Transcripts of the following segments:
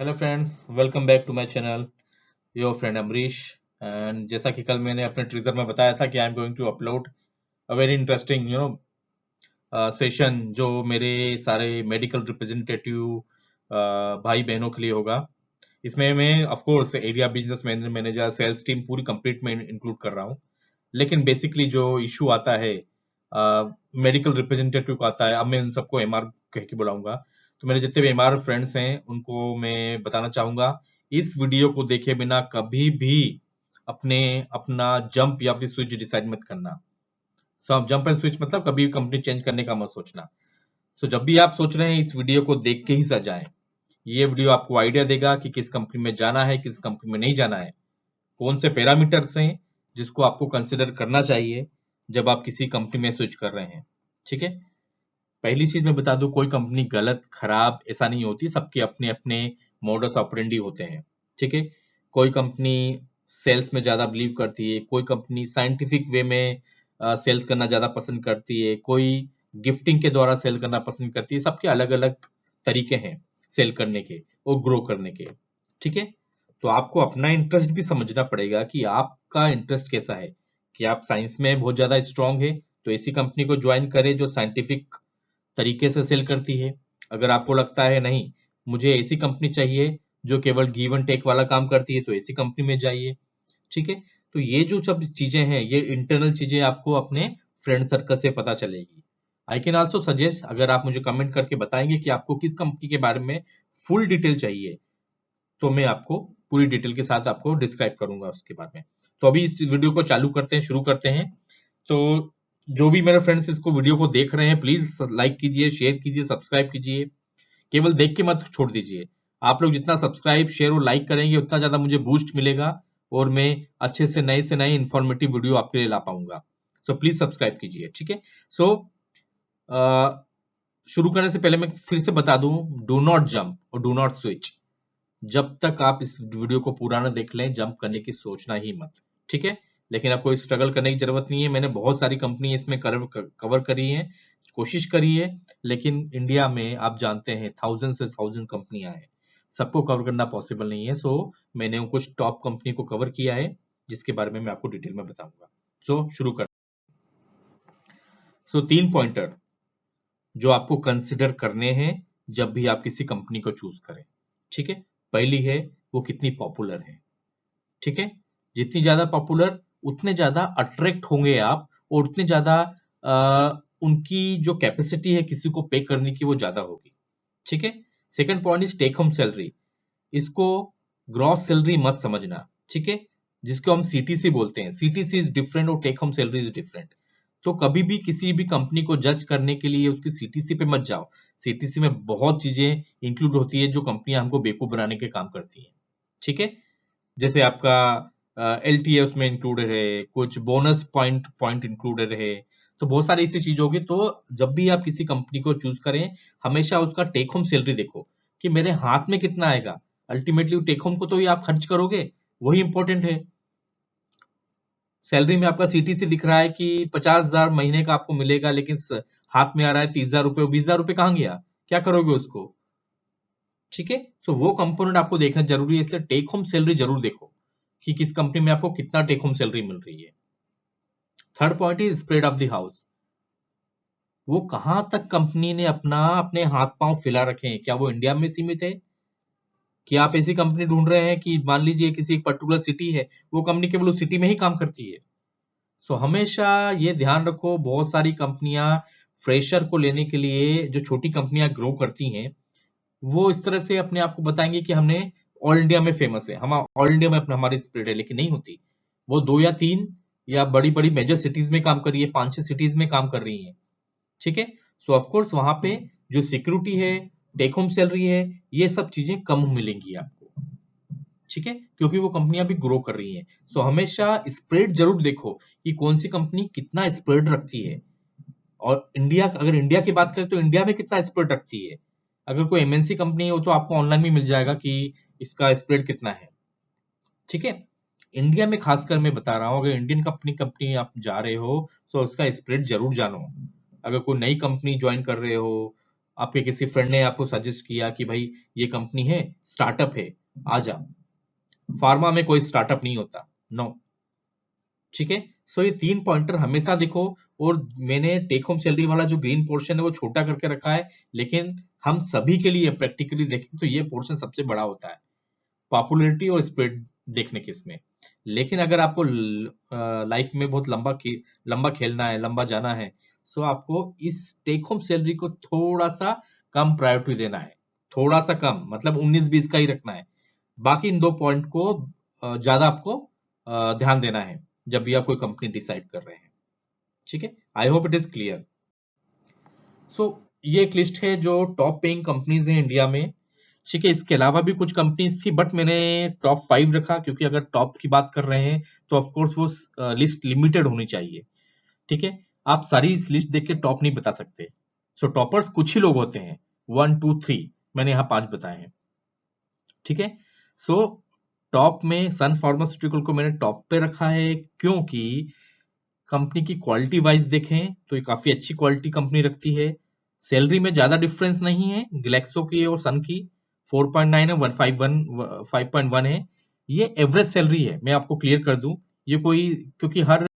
Hello friends, welcome back to my channel your friend Amrish. And जैसा कि कल मैंने अपने टीजर में बताया था कि I am going to upload a very interesting session जो मेरे सारे मेडिकल रिप्रेजेंटेटिव भाई बहनों के लिए होगा। इसमें मैं of course area business manager sales team पूरी कंप्लीट में इंक्लूड कर रहा हूँ। लेकिन बेसिकली जो इशू आता है मेडिकल रिप्रेजेंटेटिव को आता है, अब मैं उन सबको एमआर कह के बुलाऊंगा। तो मेरे जितने भी एमआर फ्रेंड्स हैं उनको मैं बताना चाहूंगा, इस वीडियो को देखे बिना कभी भी अपने अपना जंप या फिर स्विच डिसाइड मत करना। सब जंप एंड स्विच मतलब कभी भी कंपनी चेंज करने का मत सोचना। सो जब भी आप सोच रहे हैं इस वीडियो को देख के ही सजाएं। ये वीडियो आपको आइडिया देगा कि किस कंपनी में जाना है, किस कंपनी में नहीं जाना है, कौन से पैरामीटर्स हैं जिसको आपको कंसिडर करना चाहिए जब आप किसी कंपनी में स्विच कर रहे हैं। ठीक है, पहली चीज मैं बता दूं, कोई कंपनी गलत खराब ऐसा नहीं होती, सबके अपने अपने मॉडस ऑपरेंडी होते हैं। ठीक है, कोई कंपनी सेल्स में ज्यादा बिलीव करती है, कोई कंपनी साइंटिफिक वे में सेल्स करना ज्यादा पसंद करती है, कोई गिफ्टिंग के द्वारा सेल करना पसंद करती है। सबके अलग अलग तरीके हैं सेल करने के और ग्रो करने के। ठीक है, तो आपको अपना इंटरेस्ट भी समझना पड़ेगा कि आपका इंटरेस्ट कैसा है। कि आप साइंस में बहुत ज्यादा स्ट्रांग है तो ऐसी कंपनी को ज्वाइन करें जो साइंटिफिक तरीके से सेल करती है। अगर आपको लगता है नहीं, मुझे ऐसी कंपनी चाहिए जो केवल गिव एंड टेक वाला काम करती है, तो ऐसी कंपनी में जाइए। ठीक है, तो ये जो सब चीजें हैं, ये इंटरनल चीजें आपको अपने फ्रेंड सर्कल से पता चलेगी। आई कैन ऑल्सो सजेस्ट, अगर आप मुझे कमेंट करके बताएंगे कि आपको किस कंपनी के बारे में फुल डिटेल चाहिए, तो मैं आपको पूरी डिटेल के साथ आपको डिस्क्राइब करूंगा उसके बारे में। तो अभी इस वीडियो को चालू करते हैं, शुरू करते हैं। तो जो भी मेरे फ्रेंड्स इसको वीडियो को देख रहे हैं, प्लीज लाइक कीजिए, शेयर कीजिए, सब्सक्राइब कीजिए। केवल देख के मत छोड़ दीजिए। आप लोग जितना सब्सक्राइब, शेयर और लाइक करेंगे उतना ज्यादा मुझे बूस्ट मिलेगा और मैं अच्छे से नए इंफॉर्मेटिव वीडियो आपके लिए ला पाऊंगा। सो प्लीज सब्सक्राइब कीजिए। ठीक है, सो शुरू करने से पहले मैं फिर से बता दूं, डू नॉट जंप और डू नॉट स्विच। जब तक आप इस वीडियो को पूरा ना देख लें, जंप करने की सोचना ही मत। ठीक है, लेकिन आपको स्ट्रगल करने की जरूरत नहीं है। मैंने बहुत सारी कंपनी इसमें कवर करी है, कोशिश करी है। लेकिन इंडिया में आप जानते हैं थाउजेंड से थाउजेंड कंपनियां हैं, सबको कवर करना पॉसिबल नहीं है। सो मैंने कुछ टॉप कंपनी को कवर किया है जिसके बारे में मैं आपको डिटेल में बताऊंगा। सो शुरू कर। सो 3 पॉइंटर जो आपको कंसिडर करने हैं जब भी आप किसी कंपनी को चूज करें। ठीक है, पहली है वो कितनी पॉपुलर है। ठीक है, जितनी ज्यादा पॉपुलर उतने ज्यादा अट्रैक्ट होंगे आप, और उतने ज्यादा उनकी जो कैपेसिटी है किसी को पे करने की वो ज्यादा होगी। ठीक है, second point is take home salary. इसको ग्रॉस सैलरी मत समझना। ठीक है, जिसको हम सीटीसी बोलते हैं, सीटीसी इज डिफरेंट और take home salary is different. तो कभी भी किसी भी कंपनी को जज करने के लिए उसकी सीटीसी पे मत जाओ। सीटीसी में बहुत चीजें इंक्लूड होती है जो कंपनियां हमको बेवकूफ बनाने के काम करती हैं। ठीक है, जैसे आपका एलटीए उसमें इंक्लूडेड है, कुछ बोनस पॉइंट पॉइंट इंक्लूडेड है। तो बहुत सारी ऐसी चीज होगी। तो जब भी आप किसी कंपनी को चूज करें, हमेशा उसका टेक होम सैलरी देखो कि मेरे हाथ में कितना आएगा। अल्टीमेटली टेक होम को तो ही आप खर्च करोगे, वही इंपॉर्टेंट है। सैलरी में आपका सीटीसी दिख रहा है कि 50,000 महीने का आपको मिलेगा, लेकिन हाथ में आ रहा है 30,000 रुपए, 20,000 रुपए कहाँ गया, क्या करोगे उसको। ठीक है, तो वो कंपोनेंट आपको देखना जरूरी है। इसलिए टेक होम सैलरी जरूर देखो कि किस कंपनी में आपको कितना टेक होम सैलरी मिल रही है। Third point is spread of the house. वो कहां तक कंपनी ने अपने हाथ पांव फैला रखे हैं, क्या वो इंडिया में सीमित है? कि आप ऐसी कंपनी ढूंढ रहे हैं कि मान लीजिए किसी एक पर्टिकुलर सिटी है, वो कंपनी केवल उस सिटी में ही काम करती है। सो हमेशा ये ध्यान रखो, बहुत सारी कंपनियां फ्रेशर को लेने के लिए, जो छोटी कंपनियां ग्रो करती हैं, वो इस तरह से अपने आप को बताएंगे कि हमने ऑल इंडिया में फेमस है, हम ऑल इंडिया में अपना हमारी स्प्रेड है, लेकिन नहीं होती। वो 2 या 3 या बड़ी बड़ी मेजर सिटीज में काम कर रही है, 5-6 सिटीज में काम कर रही है। ठीक है, सो ऑफकोर्स वहां पे जो सिक्योरिटी है, टेक होम सैलरी है, ये सब चीजें कम मिलेंगी आपको। ठीक है, क्योंकि वो कंपनियां भी ग्रो कर रही हैं। सो हमेशा स्प्रेड जरूर देखो कि कौन सी कंपनी कितना स्प्रेड रखती है। और अगर इंडिया की बात करें तो इंडिया में कितना स्प्रेड रखती है। अगर कोई एमएनसी कंपनी है वो तो आपको ऑनलाइन भी मिल जाएगा कि इसका स्प्रेड कितना है। ठीक है, इंडिया में खासकर मैं बता रहा हूं, अगर इंडियन कंपनी आप जा रहे हो तो उसका स्प्रेड जरूर जानो। अगर कोई नई कंपनी ज्वाइन कर रहे हो आपके किसी फ्रेंड ने आपको सजेस्ट किया कि भाई ये कंपनी है, स्टार्टअप है, आ जा। फार्मा में कोई स्टार्टअप नहीं होता, नो। ठीक है। सो ये 3 पॉइंटर हमेशा देखो। और मैंने टेक होम सैलरी वाला जो ग्रीन पोर्शन है वो छोटा करके रखा है, लेकिन हम सभी के लिए प्रैक्टिकली देखें तो ये पोर्शन सबसे बड़ा होता है, पॉपुलैरिटी और स्प्रेड देखने के इसमें। लेकिन अगर आपको लाइफ में बहुत लंबा खेलना है, लंबा जाना है, सो आपको इस टेक होम सैलरी को थोड़ा सा कम प्रायोरिटी देना है। थोड़ा सा कम मतलब 19-20 का ही रखना है। बाकी इन 2 पॉइंट को ज्यादा आपको ध्यान देना है जब भी आप कोई कंपनी डिसाइड कर रहे हैं। ठीक है, I hope it is clear. So ये एक लिस्ट है जो टॉप पेइंग कंपनीज हैं इंडिया में। ठीक है, इसके अलावा भी कुछ कंपनीज थी, बट मैंने टॉप 5 रखा, क्योंकि अगर टॉप की बात कर रहे हैं तो ऑफ कोर्स वो लिस्ट लिमिटेड होनी चाहिए। ठीक है, आप सारी इस लिस्ट देख के टॉप नहीं बता सकते। सो टॉपर्स कुछ ही लोग होते हैं, 1 2 3, मैंने यहाँ 5 बताए हैं। ठीक है। सो टॉप में सन फार्मास्यूटिकल को मैंने टॉप पे रखा है, क्योंकि कंपनी की क्वालिटी वाइज देखें तो ये काफी अच्छी क्वालिटी कंपनी रखती है। सैलरी में ज्यादा डिफरेंस नहीं है ग्लेक्सो की और सन की, 4.9 है, 151 5.1 है। ये एवरेज सैलरी है, मैं आपको क्लियर कर दूं। ये कोई, क्योंकि हर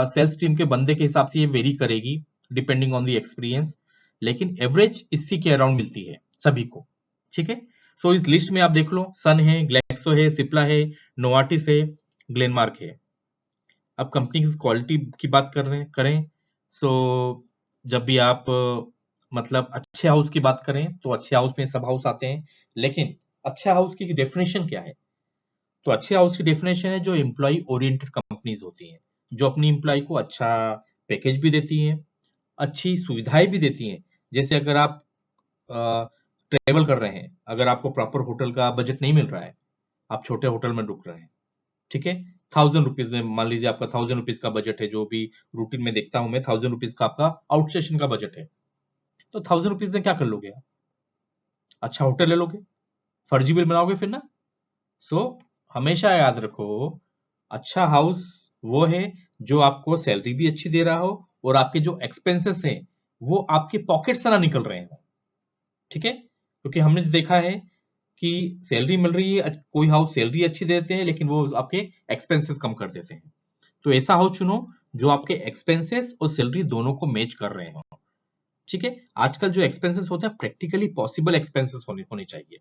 सेल्स टीम के बंदे के हिसाब से ये वेरी करेगी डिपेंडिंग ऑन द एक्सपीरियंस, लेकिन एवरेज इसी के अराउंड मिलती है सभी को। ठीक है। सो इस लिस्ट में आप देख लो, सन है, ग्लेक्सो है, सिप्ला है, नोवार्टिस है, ग्लेनमार्क है। अब कंपनी की क्वालिटी की बात कर रहे हैं करें, सो जब भी आप मतलब अच्छे हाउस की बात करें तो अच्छे हाउस में सब हाउस आते हैं, लेकिन अच्छे हाउस की डेफिनेशन क्या है? तो अच्छे हाउस की डेफिनेशन है जो एम्प्लॉय ओरिएंटेड कंपनीज होती हैं, जो अपनी एम्प्लॉय को अच्छा पैकेज भी देती हैं, अच्छी सुविधाएं भी देती हैं। जैसे अगर आप ट्रेवल कर रहे हैं, अगर आपको प्रॉपर होटल का बजट नहीं मिल रहा है, आप छोटे होटल में रुक रहे हैं, ठीक है, 1000 रुपीज में मान लीजिए आपका 1000 रुपीज का बजट है, जो भी रूटीन में देखता हूं मैं, 1000 रुपीज का आपका आउट स्टेशन का बजट है, तो 1000 रुपीज में क्या कर लोगे आप? अच्छा होटल ले लोगे, फर्जी बिल बनाओगे फिर ना। सो हमेशा याद रखो, अच्छा हाउस वो है जो आपको सैलरी भी अच्छी दे रहा हो और आपके जो एक्सपेंसेस हैं वो आपके पॉकेट से ना निकल रहे हो। ठीक है, क्योंकि हमने देखा है कि सैलरी मिल रही है, कोई हाउस सैलरी अच्छी देते हैं लेकिन वो आपके एक्सपेंसेस कम कर देते हैं। तो ऐसा हाउस चुनो जो आपके एक्सपेंसेस और सैलरी दोनों को मैच कर रहे हो। ठीक है, आजकल जो एक्सपेंसेस होते हैं प्रैक्टिकली पॉसिबल एक्सपेंसेस होने चाहिए।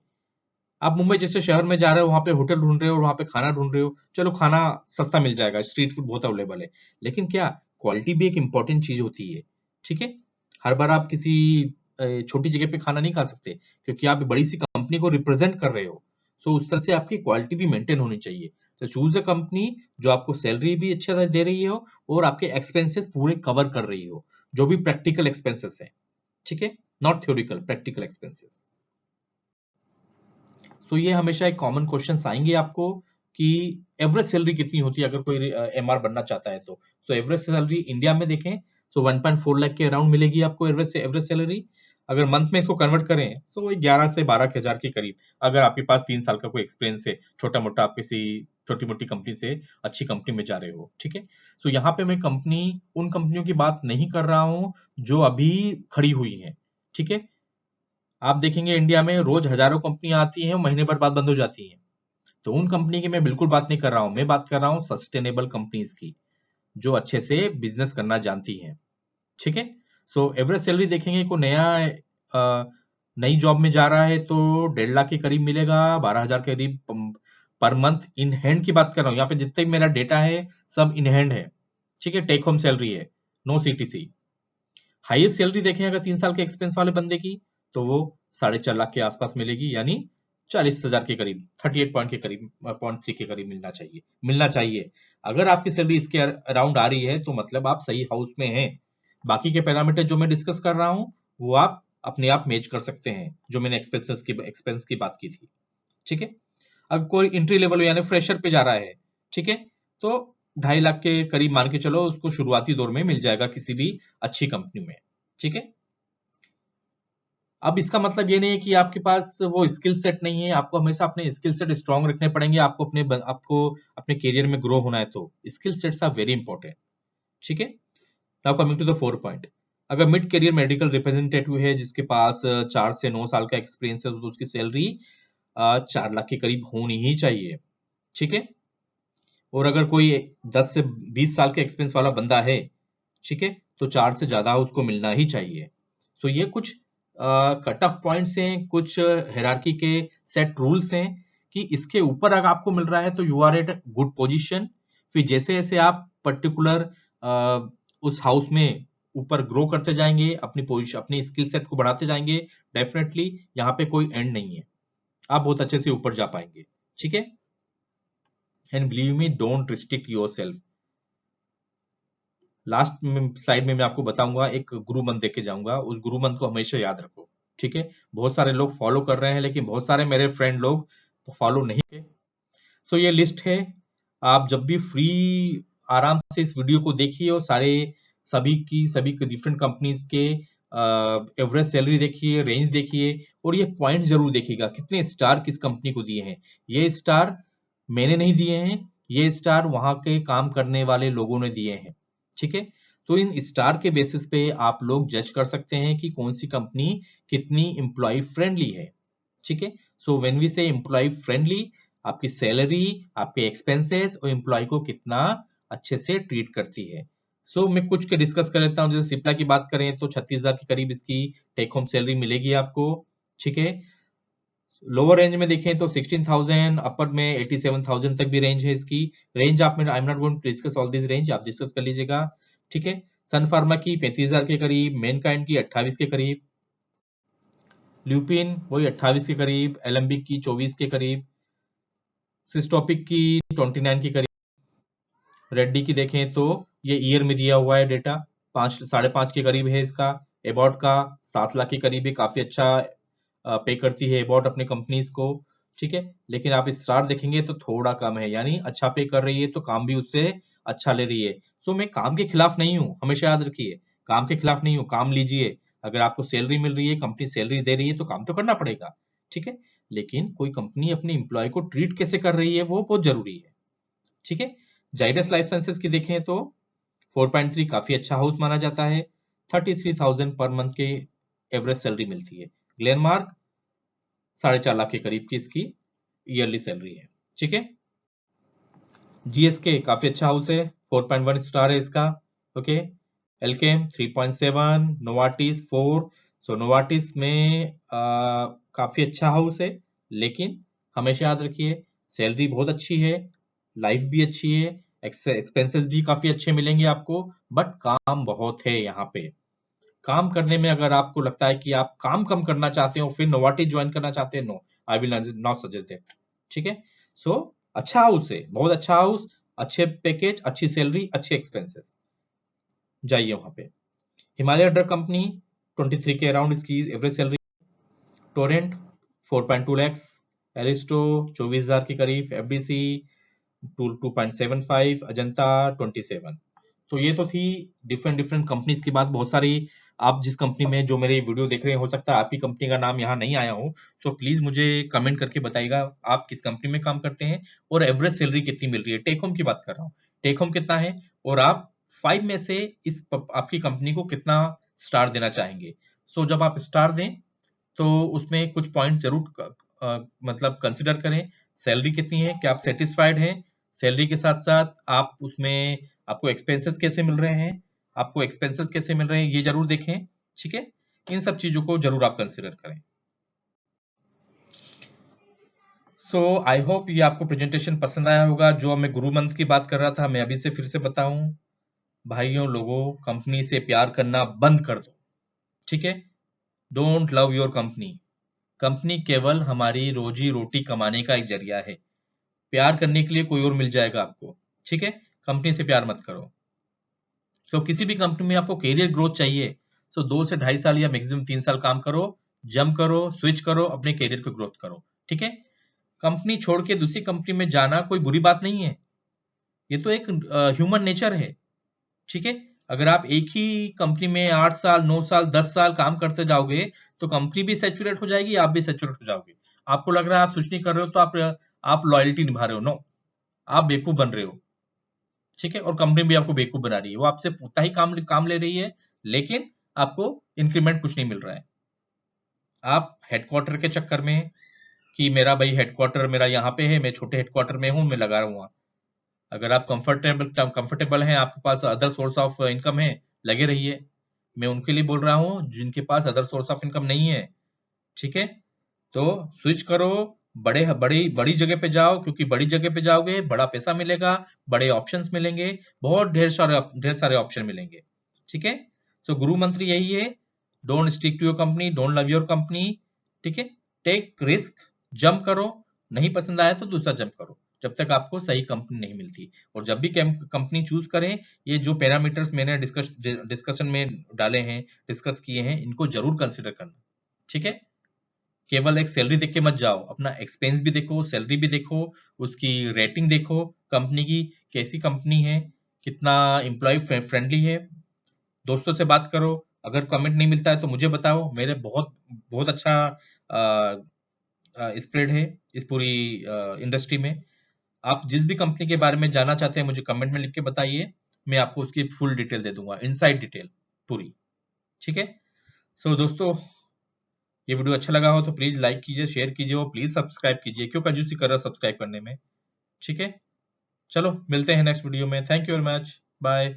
आप मुंबई जैसे शहर में जा रहे हो, वहां पे होटल ढूंढ रहे हो और वहां पे खाना ढूंढ रहे हो, चलो खाना सस्ता मिल जाएगा, स्ट्रीट फूड बहुत अवेलेबल है, लेकिन क्या क्वालिटी भी एक इंपॉर्टेंट चीज होती है। ठीक है, हर बार आप किसी छोटी जगह पे खाना नहीं खा सकते, क्योंकि आप बड़ी सी कंपनी को रिप्रेजेंट कर रहे हो। सो उस तरह से आपकी क्वालिटी भी मेंटेन होनी चाहिए। तो चूज अ कंपनी जो आपको सैलरी भी अच्छा दे रही हो और आपके एक्सपेंसेस पूरे कवर कर रही हो, जो भी प्रैक्टिकल एक्सपेंसेस है। ठीक है, नॉट थ्योरिकल, प्रैक्टिकल एक्सपेंसेस। सो ये हमेशा एक कॉमन क्वेश्चन आएंगे आपको कि एवरेज सैलरी कितनी होती है अगर कोई एमआर बनना चाहता है तो। सो एवरेज सैलरी इंडिया में देखें तो 1.4 लाख के अराउंड मिलेगी आपको एवरेज सैलरी। अगर मंथ में इसको कन्वर्ट करें तो वही 11 से 12 हजार के करीब, अगर आपके पास 3 साल का कोई एक्सपीरियंस है, छोटा मोटा आप किसी छोटी मोटी कंपनी से अच्छी कंपनी में जा रहे हो। ठीक है, सो यहाँ पे मैं उन कंपनियों की बात नहीं कर रहा हूँ जो अभी खड़ी हुई है। ठीक है, आप देखेंगे इंडिया में रोज हजारों कंपनियां आती हैं, महीने भर बाद बंद हो जाती हैं। तो उन कंपनी की मैं बिल्कुल बात नहीं कर रहा हूं, मैं बात कर रहा हूं सस्टेनेबल कंपनीज की, जो अच्छे से बिजनेस करना जानती हैं। ठीक है, सो एवरेज सैलरी देखेंगे, को नया नई जॉब में जा रहा है तो 1.5 लाख के करीब मिलेगा, 12 हजार के करीब पर मंथ। इन हैंड की बात कर रहा हूँ, यहाँ पे जितने भी मेरा डेटा है सब इन हैंड है। ठीक है, टेक होम सैलरी है, नो सीटीसी। हाईएस्ट सैलरी देखें अगर 3 साल के एक्सपेंस वाले बंदे की, तो वो 4.5 लाख के आसपास मिलेगी, यानी 40 हजार के करीब, 38 पॉइंट के करीब, 0.3 के करीब मिलना चाहिए। अगर आपकी सैलरी इसके अराउंड आ रही है तो मतलब आप सही हाउस में हैं। बाकी के पैरामीटर जो मैं डिस्कस कर रहा हूँ वो आप अपने आप मैच कर सकते हैं, जो मैंने एक्सपेंस की बात की थी। ठीक है, अब कोई एंट्री लेवल यानी फ्रेशर पे जा रहा है, ठीक है, तो 2.5 लाख के करीब मान के चलो, उसको शुरुआती दौर में मिल जाएगा किसी भी अच्छी कंपनी में। ठीक है, अब इसका मतलब ये नहीं है कि आपके पास वो स्किल सेट नहीं है, आपको हमेशा अपने स्किल सेट स्ट्रांग रखने पड़ेंगे। आपको अपने करियर में ग्रो होना है तो skill sets are very important. ठीक है, now coming to the 4 point. अगर मिड करियर मेडिकल रिप्रेजेंटेटिव है जिसके पास 4 से 9 साल का एक्सपीरियंस है तो उसकी सैलरी 4 लाख के करीब होनी ही चाहिए, ठीक है। और अगर कोई 10 से 20 साल के एक्सपीरियंस वाला बंदा है, ठीक है, तो 4 से ज्यादा उसको मिलना ही चाहिए। तो ये कुछ कट ऑफ पॉइंट्स हैं, कुछ हायरार्की के सेट रूल्स हैं कि इसके ऊपर अगर आपको मिल रहा है तो you are at good position. फिर जैसे जैसे आप पर्टिकुलर उस हाउस में ऊपर ग्रो करते जाएंगे, अपनी पोजीशन अपनी स्किल सेट को बढ़ाते जाएंगे, डेफिनेटली यहाँ पे कोई एंड नहीं है, आप बहुत अच्छे से ऊपर जा पाएंगे, ठीक है। And believe me, don't restrict your self. Last slide में मैं आपको बताऊंगा, एक गुरु मंत्र देके जाऊंगा, उस गुरु मंत्र को हमेशा याद रखो, ठीक है। बहुत सारे लोग फॉलो कर रहे हैं लेकिन बहुत सारे मेरे फ्रेंड लोग फॉलो नहीं किए। सो ये लिस्ट है, आप जब भी फ्री आराम से इस वीडियो को देखिए और सभी की डिफरेंट कंपनीज के एवरेज सैलरी देखिए, रेंज देखिए, और ये पॉइंट जरूर देखिएगा कितने स्टार किस कंपनी को दिए हैं। ये स्टार मैंने नहीं दिए हैं, ये स्टार वहां के काम करने वाले लोगों ने दिए हैं, ठीक है। तो इन स्टार के बेसिस पे आप लोग जज कर सकते हैं कि कौन सी कंपनी कितनी एम्प्लॉय फ्रेंडली है, ठीक है। सो व्हेन वी से एम्प्लॉय फ्रेंडली, आपकी सैलरी, आपके एक्सपेंसेस और एम्प्लॉय को कितना अच्छे से ट्रीट करती है। सो मैं कुछ के डिस्कस कर लेता हूँ। जैसे सिप्ला की बात करें तो 36,000 के करीब इसकी टेक होम सैलरी मिलेगी आपको, ठीक है। लोअर रेंज में देखें तो 16,000, अपर में 87,000 तक भी रेंज है इसकी। रेंज आप में I am not going to discuss all this range, आप डिस्कस कर लीजिएगा, ठीक है। सन फार्मा की 35,000 के करीब, मैनकाइंड की 28 के करीब, ल्यूपिन वही 28 के करीब, एलम्बिक की 24 के करीब, सिस्टोपिक की 29 के करीब। रेड्डी की देखें तो ये ईयर में दिया हुआ है डेटा, 5.5 के करीब है इसका। एबॉट का 7 लाख के करीब है, काफी अच्छा पे करती है एबॉट अपने कंपनीज को, ठीक है। लेकिन आप स्टार देखेंगे तो थोड़ा कम है, यानी अच्छा पे कर रही है तो काम भी उससे अच्छा ले रही है। सो मैं काम के खिलाफ नहीं हूँ, हमेशा याद रखिए, काम के खिलाफ नहीं हूँ, काम लीजिए। अगर आपको सैलरी मिल रही है, कंपनी सैलरी दे रही है तो काम तो करना पड़ेगा, ठीक है। लेकिन कोई कंपनी अपने एम्प्लॉय को ट्रीट कैसे कर रही है वो बहुत जरूरी है, ठीक है। जाइडस लाइफ साइंसेज की देखें तो 4.3 काफी अच्छा हाउस माना जाता है, 33,000 पर मंथ के एवरेज सैलरी मिलती है। ग्लेनमार्क 4.5 लाख के करीब की इसकी ईयरली सैलरी है, ठीक है। जीएसके काफी अच्छा हाउस है, 4.1 स्टार है इसका, ओके। एल्केम 3.7, नोवाटिस 4। सो नोवाटिस में काफी अच्छा हाउस है, लेकिन हमेशा याद रखिए सैलरी बहुत अच्छी है, लाइफ भी अच्छी है, एक्सपेंसेस भी काफी अच्छे मिलेंगे आपको, बट काम बहुत है यहाँ पे। काम करने में अगर आपको लगता है कि आप काम कम करना चाहते हो फिर नोवाटिस ज्वाइन करना चाहते हैं, no, I will not suggest that, ठीक है। सो अच्छा हाउस है, बहुत अच्छा हाउस, अच्छे पैकेज, अच्छी सैलरी, अच्छे एक्सपेंसेस, जाइए वहां पे। हिमालय ड्रग कंपनी 23 के अराउंड इसकी average salary. Torrent 4.2 lakhs, Aristo 24,000 के करीब, एफडीसी 2.75, अजंता 27। तो ये तो थी डिफरेंट डिफरेंट कंपनीज की बात, बहुत सारी। आप जिस कंपनी में जो मेरे वीडियो देख रहे हैं, हो सकता है आपकी कंपनी का नाम यहाँ नहीं आया हो, तो प्लीज मुझे कमेंट करके बताइएगा आप किस कंपनी में काम करते हैं और एवरेज सैलरी कितनी मिल रही है। टेक होम की बात कर रहा हूँ, टेक होम कितना है, और आप 5 में से आपकी कंपनी को कितना स्टार देना चाहेंगे। सो जब आप स्टार दें तो उसमें कुछ पॉइंट जरूर मतलब कंसिडर करें। सैलरी कितनी है, क्या आप सेटिस्फाइड हैं सैलरी के साथ साथ, आप उसमें आपको एक्सपेंसेस कैसे मिल रहे हैं, आपको एक्सपेंसेस कैसे मिल रहे हैं ये जरूर देखें, ठीक है। इन सब चीजों को जरूर आप कंसिडर करें। सो आई होप ये आपको प्रेजेंटेशन पसंद आया होगा। जो मैं गुरु मंत्र की बात कर रहा था, मैं अभी से फिर से बताऊं, भाइयों लोगों, कंपनी से प्यार करना बंद कर दो, ठीक है। Don't love your company. Company केवल हमारी रोजी रोटी कमाने का एक जरिया है, प्यार करने के लिए कोई और मिल जाएगा आपको, ठीक है। कंपनी से प्यार मत करो। सो किसी भी कंपनी में आपको कैरियर ग्रोथ चाहिए, सो 2 से 2.5 साल या मैक्सिमम 3 साल काम करो, जंप करो, स्विच करो, अपने कैरियर को ग्रोथ करो, ठीक है। कंपनी छोड़ के दूसरी कंपनी में जाना कोई बुरी बात नहीं है, ये तो एक ह्यूमन नेचर है, ठीक है। अगर आप एक ही कंपनी में 8 साल 9 साल 10 साल काम करते जाओगे तो कंपनी भी सेचुरेट हो जाएगी, आप भी सेचुरेट हो जाओगे। आपको लग रहा है आप स्विच नहीं कर रहे हो तो आप लॉयल्टी निभा रहे हो, नो, आप बेवकूफ बन रहे हो, ठीक है। और कंपनी भी आपको बेवकूफ बना रही है, वो आपसे उतना ही काम काम ले रही है, लेकिन आपको इंक्रीमेंट कुछ नहीं मिल रहा है। आप हेडक्वार्टर के चक्कर में कि मेरा भाई हेडक्वार्टर मेरा यहाँ पे है, मैं छोटे हेडक्वार्टर में हूँ, मैं लगा रहा हूँ। अगर आप कंफर्टेबल हैं, आपके पास अदर सोर्स ऑफ इनकम है, लगे रहिए। मैं उनके लिए बोल रहा हूँ जिनके पास अदर सोर्स ऑफ इनकम नहीं है, ठीक है? तो स्विच करो, बड़ी बड़ी जगह पे जाओ, क्योंकि बड़ी जगह पे जाओगे बड़ा पैसा मिलेगा, बड़े ऑप्शंस मिलेंगे, बहुत ढेर सारे ऑप्शन मिलेंगे, ठीक है? सो गुरु मंत्र यही है, don't stick to your company, don't love your company, ठीक है? टेक रिस्क, जंप करो, नहीं पसंद आया तो दूसरा जंप करो, जब तक आपको सही कंपनी नहीं मिलती। और जब भी कंपनी चूज करें, ये जो पैरामीटर्स मैंने डिस्कशन में डाले हैं, डिस्कस किए हैं, इनको जरूर कंसिडर करना, ठीक है? केवल एक सैलरी देख के मत जाओ, अपना एक्सपेंस भी देखो, सैलरी भी देखो, उसकी रेटिंग देखो कंपनी की, कैसी कंपनी है, कितना एम्प्लॉय फ्रेंडली है, दोस्तों से बात करो। अगर कमेंट नहीं मिलता है तो मुझे बताओ, मेरे बहुत बहुत अच्छा स्प्रेड है इस पूरी इंडस्ट्री में। आप जिस भी कंपनी के बारे में जानना चाहते हैं मुझे कमेंट में लिख के बताइए, मैं आपको उसकी फुल डिटेल दे दूंगा, इनसाइड डिटेल पूरी, ठीक है? सो दोस्तों, ये वीडियो अच्छा लगा हो तो प्लीज लाइक कीजिए, शेयर कीजिए और प्लीज सब्सक्राइब कीजिए, क्यों कंजूसी कर रहा सब्सक्राइब करने में, ठीक है? चलो मिलते हैं नेक्स्ट वीडियो में, thank you very much, bye.